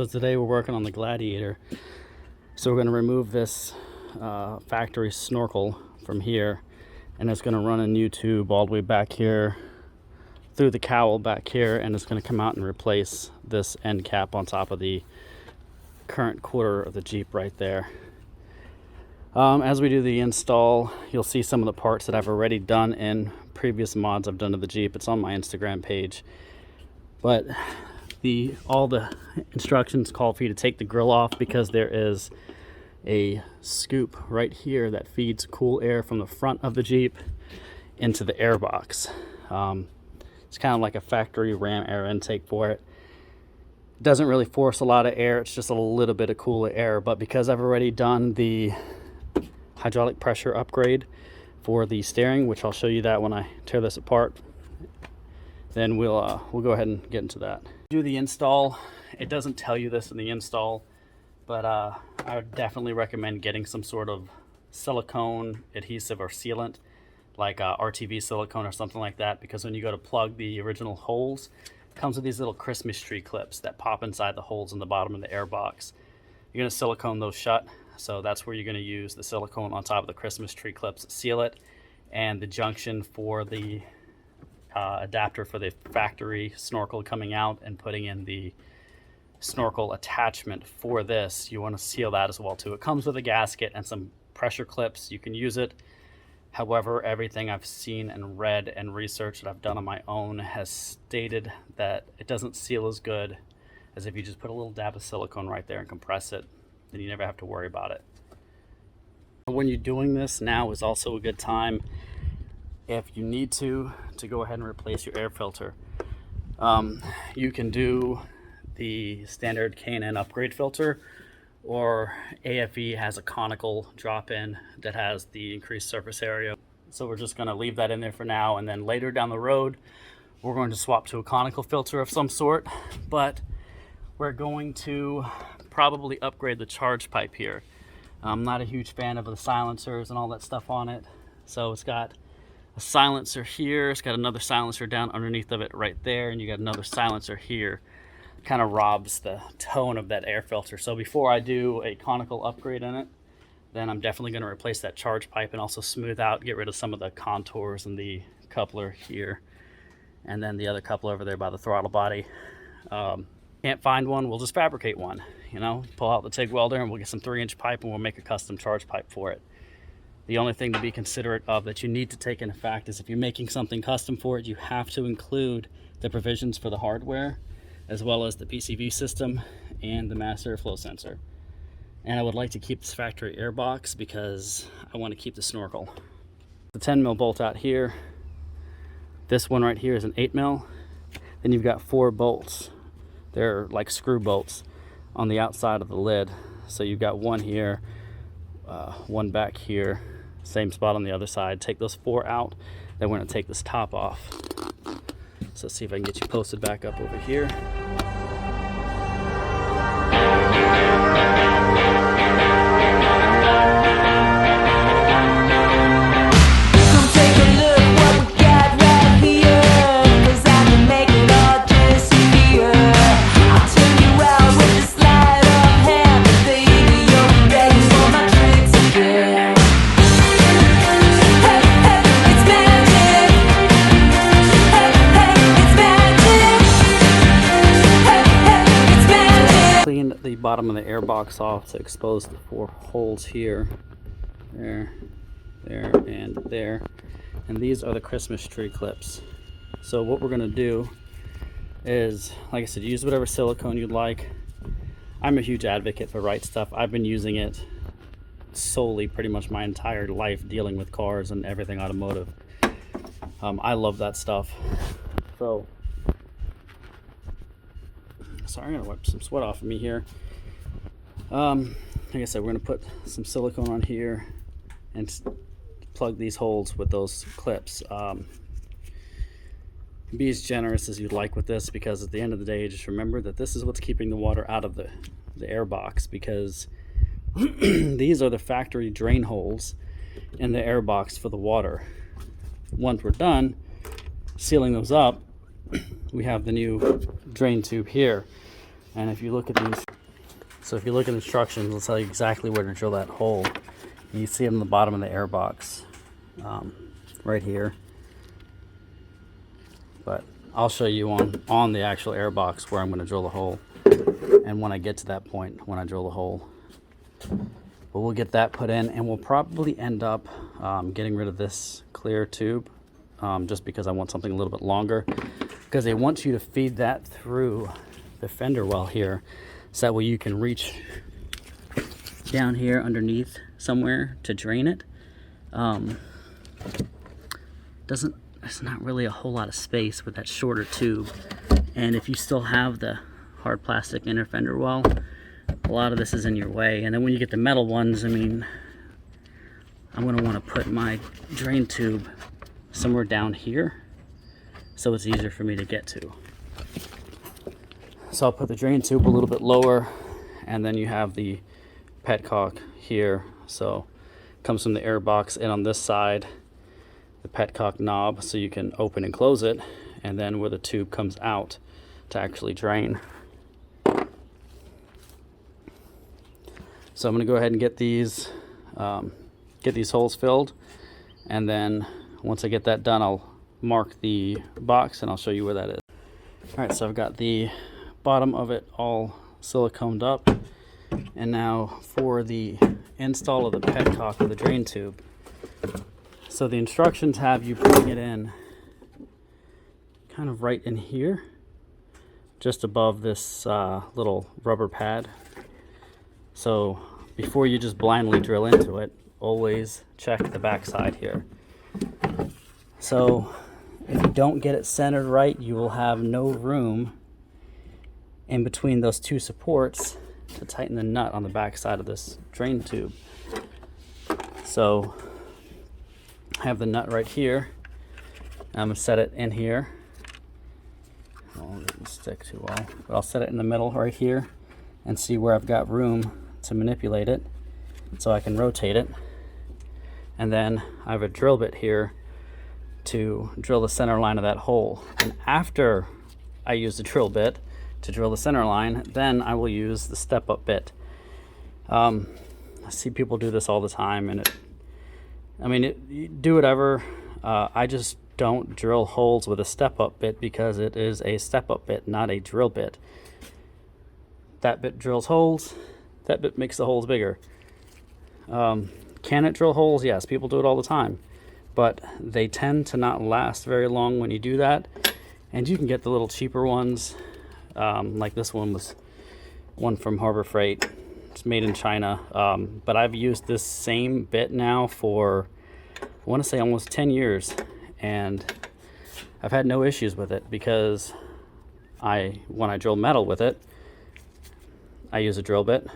So today we're working on the Gladiator. So we're going to remove this factory snorkel from here, and it's going to run a new tube all the way back here through the cowl back here, and it's going to come out and replace this end cap on top of the current quarter of the Jeep right there. As we do the install, you'll see some of the parts that I've already done in previous mods I've done to the Jeep. It's on my Instagram page. But all the instructions call for you to take the grill off because there is a scoop right here that feeds cool air from the front of the Jeep into the air box. It's kind of like a factory ram air intake for it. It doesn't really force a lot of air, it's just a little bit of cooler air. But because I've already done the hydraulic pressure upgrade for the steering, which I'll show you that when I tear this apart, then we'll go ahead and get into that. Do the install. It doesn't tell you this in the install, but I would definitely recommend getting some sort of silicone adhesive or sealant, like RTV silicone or something like that, because when you go to plug the original holes, it comes with these little Christmas tree clips that pop inside the holes in the bottom of the air box. You're going to silicone those shut, so that's where you're going to use the silicone on top of the Christmas tree clips, seal it, and the junction for the adapter for the factory snorkel coming out and putting in the snorkel attachment for this, you want to seal that as well too. It comes with a gasket and some pressure clips. You can use it. However, everything I've seen and read and research that I've done on my own has stated that it doesn't seal as good as if you just put a little dab of silicone right there and compress it. Then you never have to worry about it. When you're doing this, now is also a good time, if you need to go ahead and replace your air filter. You can do the standard K&N upgrade filter, or AFE has a conical drop-in that has the increased surface area. So we're just going to leave that in there for now, and then later down the road we're going to swap to a conical filter of some sort. But we're going to probably upgrade the charge pipe here. I'm not a huge fan of the silencers and all that stuff on it. So it's got a silencer here, it's got another silencer down underneath of it right there, and you got another silencer here. Kind of robs the tone of that air filter. So before I do a conical upgrade in it, then I'm definitely going to replace that charge pipe and also smooth out, get rid of some of the contours and the coupler here, and then the other coupler over there by the throttle body. Can't find one, we'll just fabricate one. You know, pull out the TIG welder and we'll get some 3-inch pipe and we'll make a custom charge pipe for it. The only thing to be considerate of that you need to take into fact is if you're making something custom for it, you have to include the provisions for the hardware, as well as the PCV system and the mass airflow sensor. And I would like to keep this factory air box because I want to keep the snorkel. The 10 mil bolt out here. This one right here is an 8 mil. Then you've got 4 bolts. They're like screw bolts on the outside of the lid. So you've got one here, one back here, same spot on the other side. Take those 4 out. Then we're going to take this top off. So let's see if I can get you posted back up over here. The bottom of the air box off to expose the 4 holes here, there, and there, and these are the Christmas tree clips. So what we're going to do is, like I said, use whatever silicone you'd like. I'm a huge advocate for Right Stuff. I've been using it solely pretty much my entire life dealing with cars and everything automotive. I love that stuff. So sorry, I'm gonna wipe some sweat off of me here. Like I said, we're gonna put some silicone on here and plug these holes with those clips. Be as generous as you'd like with this, because at the end of the day, just remember that this is what's keeping the water out of the air box, because these are the factory drain holes in the air box for the water. Once we're done sealing those up, we have the new drain tube here. And if you look at if you look at instructions, it'll tell you exactly where to drill that hole. And you see it in the bottom of the air box, right here. But I'll show you on the actual air box where I'm going to drill the hole, and when I get to that point, when I drill the hole. But we'll get that put in, and we'll probably end up getting rid of this clear tube, just because I want something a little bit longer, because they want you to feed that through the fender well here, so that way you can reach down here underneath somewhere to drain it. There's not really a whole lot of space with that shorter tube, and if you still have the hard plastic inner fender well, a lot of this is in your way. And then when you get the metal ones, I mean, I'm going to want to put my drain tube somewhere down here so it's easier for me to get to. So I'll put the drain tube a little bit lower, and then you have the petcock here. So it comes from the air box, and on this side the petcock knob, so you can open and close it, and then where the tube comes out to actually drain. So I'm going to go ahead and get these holes filled, and then once I get that done, I'll mark the box and I'll show you where that is. All right, so I've got the bottom of it all siliconed up, and now for the install of the petcock of the drain tube. So the instructions have you putting it in kind of right in here, just above this little rubber pad. So before you just blindly drill into it, always check the back side here. So if you don't get it centered right, you will have no room in between those two supports to tighten the nut on the back side of this drain tube. So I have the nut right here. I'm going to set it in here. Oh, it didn't stick too well, but I'll set it in the middle right here and see where I've got room to manipulate it so I can rotate it. And then I have a drill bit here to drill the center line of that hole. And after I use the drill bit to drill the center line, then I will use the step-up bit. I see people do this all the time, and you do whatever. I just don't drill holes with a step-up bit because it is a step-up bit, not a drill bit. That bit drills holes. That bit makes the holes bigger. Can it drill holes? Yes, people do it all the time, but they tend to not last very long when you do that. And you can get the little cheaper ones, like this one was one from Harbor Freight. It's made in China, but I've used this same bit now for, I want to say, almost 10 years, and I've had no issues with it, because when I drill metal with it, I use a drill bit,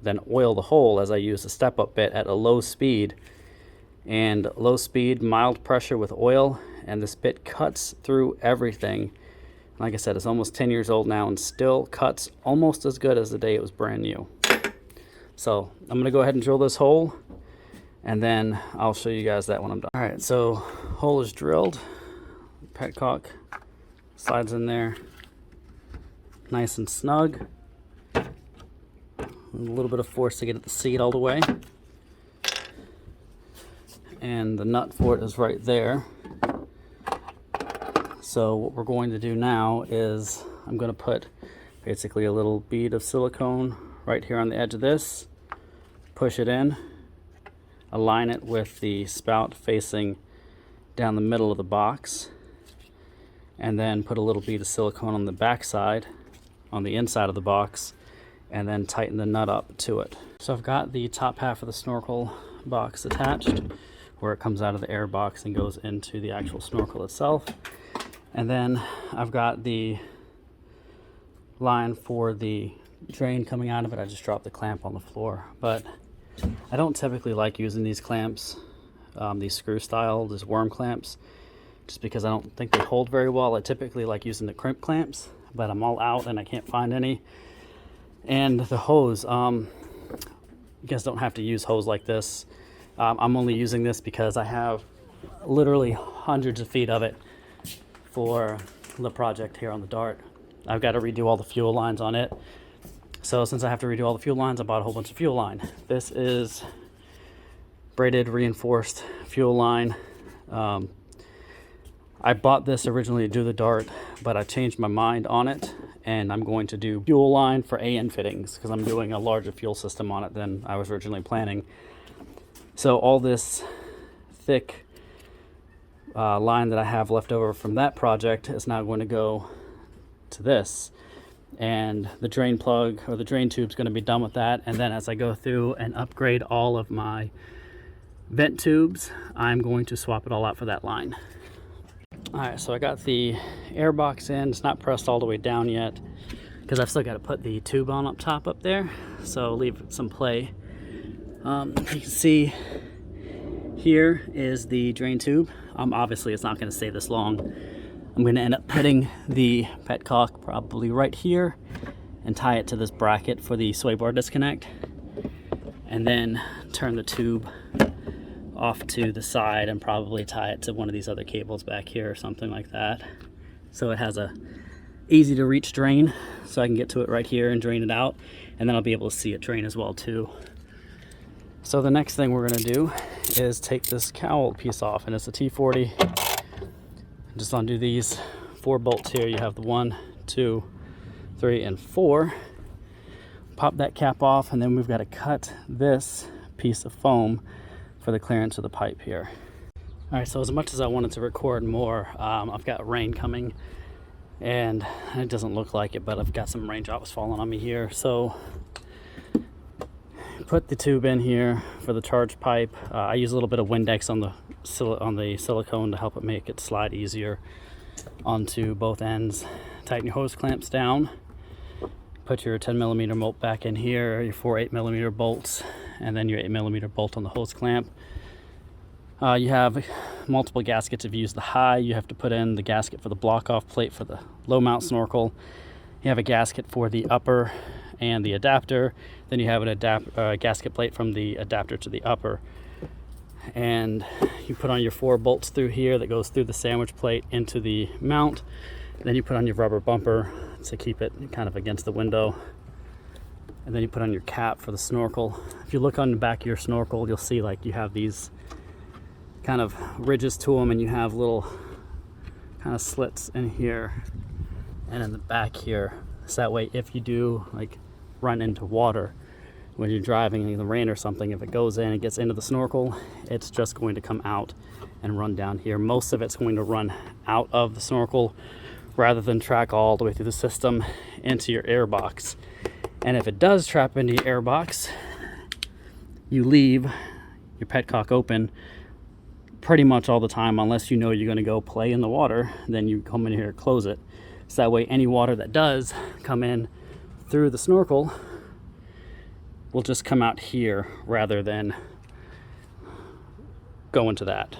then oil the hole as I use the step-up bit at a low speed. And low speed, mild pressure with oil, and this bit cuts through everything. Like I said, it's almost 10 years old now and still cuts almost as good as the day it was brand new. So I'm going to go ahead and drill this hole, and then I'll show you guys that when I'm done. All right, so hole is drilled. Petcock slides in there nice and snug. A little bit of force to get the seat all the way. And the nut for it is right there. So what we're going to do now is I'm going to put basically a little bead of silicone right here on the edge of this, push it in, align it with the spout facing down the middle of the box, and then put a little bead of silicone on the back side, on the inside of the box, and then tighten the nut up to it. So I've got the top half of the snorkel box attached, where it comes out of the air box and goes into the actual snorkel itself. And then I've got the line for the drain coming out of it. I just dropped the clamp on the floor, but I don't typically like using these clamps, these screw style, these worm clamps, just because I don't think they hold very well. I typically like using the crimp clamps, but I'm all out and I can't find any. And the hose, you guys don't have to use hose like this. I'm only using this because I have literally hundreds of feet of it for the project here on the Dart. I've got to redo all the fuel lines on it. So since I have to redo all the fuel lines, I bought a whole bunch of fuel line. This is braided reinforced fuel line. I bought this originally to do the Dart, but I changed my mind on it, and I'm going to do fuel line for AN fittings because I'm doing a larger fuel system on it than I was originally planning. So all this thick line that I have left over from that project is now going to go to this, and the drain plug or the drain tube is going to be done with that. And then as I go through and upgrade all of my vent tubes, I'm going to swap it all out for that line. All right, so I got the air box in. It's not pressed all the way down yet because I've still got to put the tube on up top up there, so leave some play. You can see here is the drain tube. Obviously it's not going to stay this long. I'm going to end up putting the petcock probably right here and tie it to this bracket for the sway bar disconnect, and then turn the tube off to the side and probably tie it to one of these other cables back here or something like that, so it has a easy to reach drain, so I can get to it right here and drain it out, and then I'll be able to see it drain as well too. So the next thing we're going to do is take this cowl piece off, and it's a T40. Just undo these 4 bolts here. You have the 1, 2, 3, and 4. Pop that cap off, and then we've got to cut this piece of foam for the clearance of the pipe here. All right, so as much as I wanted to record more, I've got rain coming, and it doesn't look like it, but I've got some raindrops falling on me here. So put the tube in here for the charge pipe. I use a little bit of Windex on the silicone to help it make it slide easier onto both ends. Tighten your hose clamps down. Put your 10mm bolt back in here, your 4 8mm bolts, and then your 8mm bolt on the hose clamp. You have multiple gaskets. If you use the high, you have to put in the gasket for the block off plate for the low mount snorkel. You have a gasket for the upper and the adapter. Then you have an gasket plate from the adapter to the upper. And you put on your 4 bolts through here that goes through the sandwich plate into the mount. Then you put on your rubber bumper to keep it kind of against the window. And then you put on your cap for the snorkel. If you look on the back of your snorkel, you'll see like you have these kind of ridges to them, and you have little kind of slits in here and in the back here. So that way if you do like run into water when you're driving in the rain or something, if it goes in and gets into the snorkel, it's just going to come out and run down here. Most of it's going to run out of the snorkel rather than track all the way through the system into your air box. And if it does trap into your air box, you leave your petcock open pretty much all the time, unless you know you're going to go play in the water. Then you come in here and close it, so that way any water that does come in through the snorkel will just come out here rather than go into that.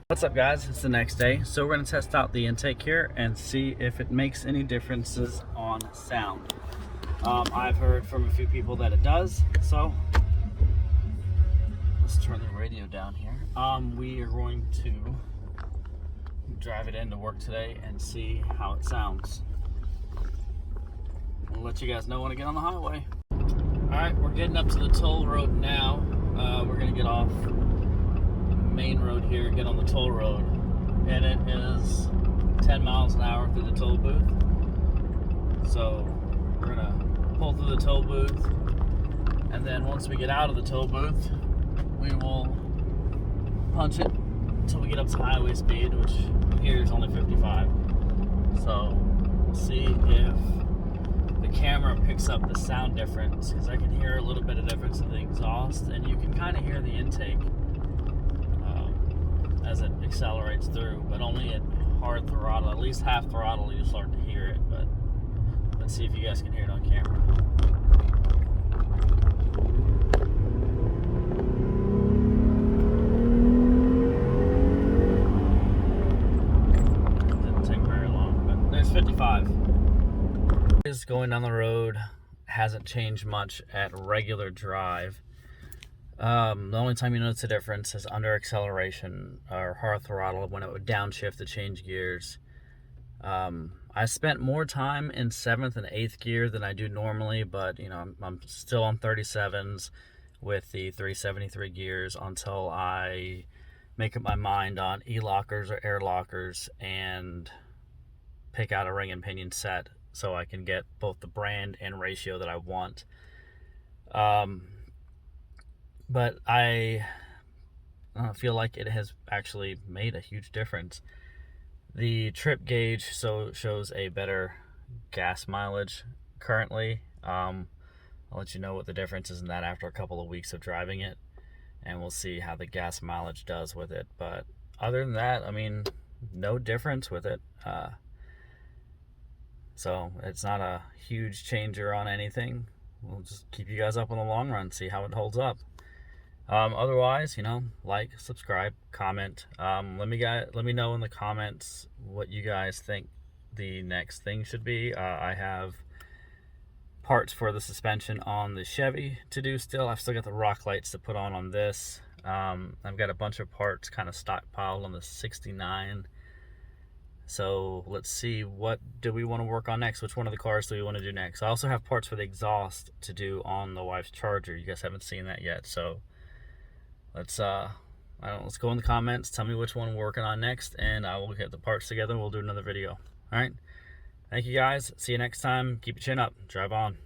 What's up, guys? It's the next day, so we're going to test out the intake here and see if it makes any differences on sound. I've heard from a few people that it does, so let's turn the radio down here. We are going to drive it into work today and see how it sounds. We'll let you guys know when I get on the highway. Alright, we're getting up to the toll road now. We're going to get off main road here, get on the toll road, and it is 10 miles an hour through the toll booth. So we're going to pull through the toll booth, and then once we get out of the toll booth, we will punch it until we get up to highway speed, which here is only 55. So we'll see if the camera picks up the sound difference, because I can hear a little bit of difference in the exhaust, and you can kind of hear the intake as it accelerates through, but only at hard throttle. At least half throttle you'll start to hear it, but let's see if you guys can hear it on camera. Didn't take very long, but there's 55. Just going down the road hasn't changed much at regular drive. The only time you notice a difference is under acceleration or hard throttle when it would downshift to change gears. I spent more time in 7th and 8th gear than I do normally, but you know, I'm still on 37s with the 373 gears until I make up my mind on e-lockers or air lockers and pick out a ring and pinion set so I can get both the brand and ratio that I want. But I feel like it has actually made a huge difference. The trip gauge shows a better gas mileage currently. I'll let you know what the difference is in that after a couple of weeks of driving it, and we'll see how the gas mileage does with it. But other than that, I mean, no difference with it. So it's not a huge changer on anything. We'll just keep you guys up on the long run, see how it holds up. Otherwise, you know, like, subscribe, comment. Let me know in the comments what you guys think the next thing should be. I have parts for the suspension on the Chevy to do still. I've still got the rock lights to put on this. I've got a bunch of parts kind of stockpiled on the 69. So let's see, what do we want to work on next? Which one of the cars do we want to do next? I also have parts for the exhaust to do on the wife's Charger. You guys haven't seen that yet, so let's go in the comments, tell me which one we're working on next, and I will get the parts together and we'll do another video. All right, thank you guys, see you next time. Keep your chin up, drive on.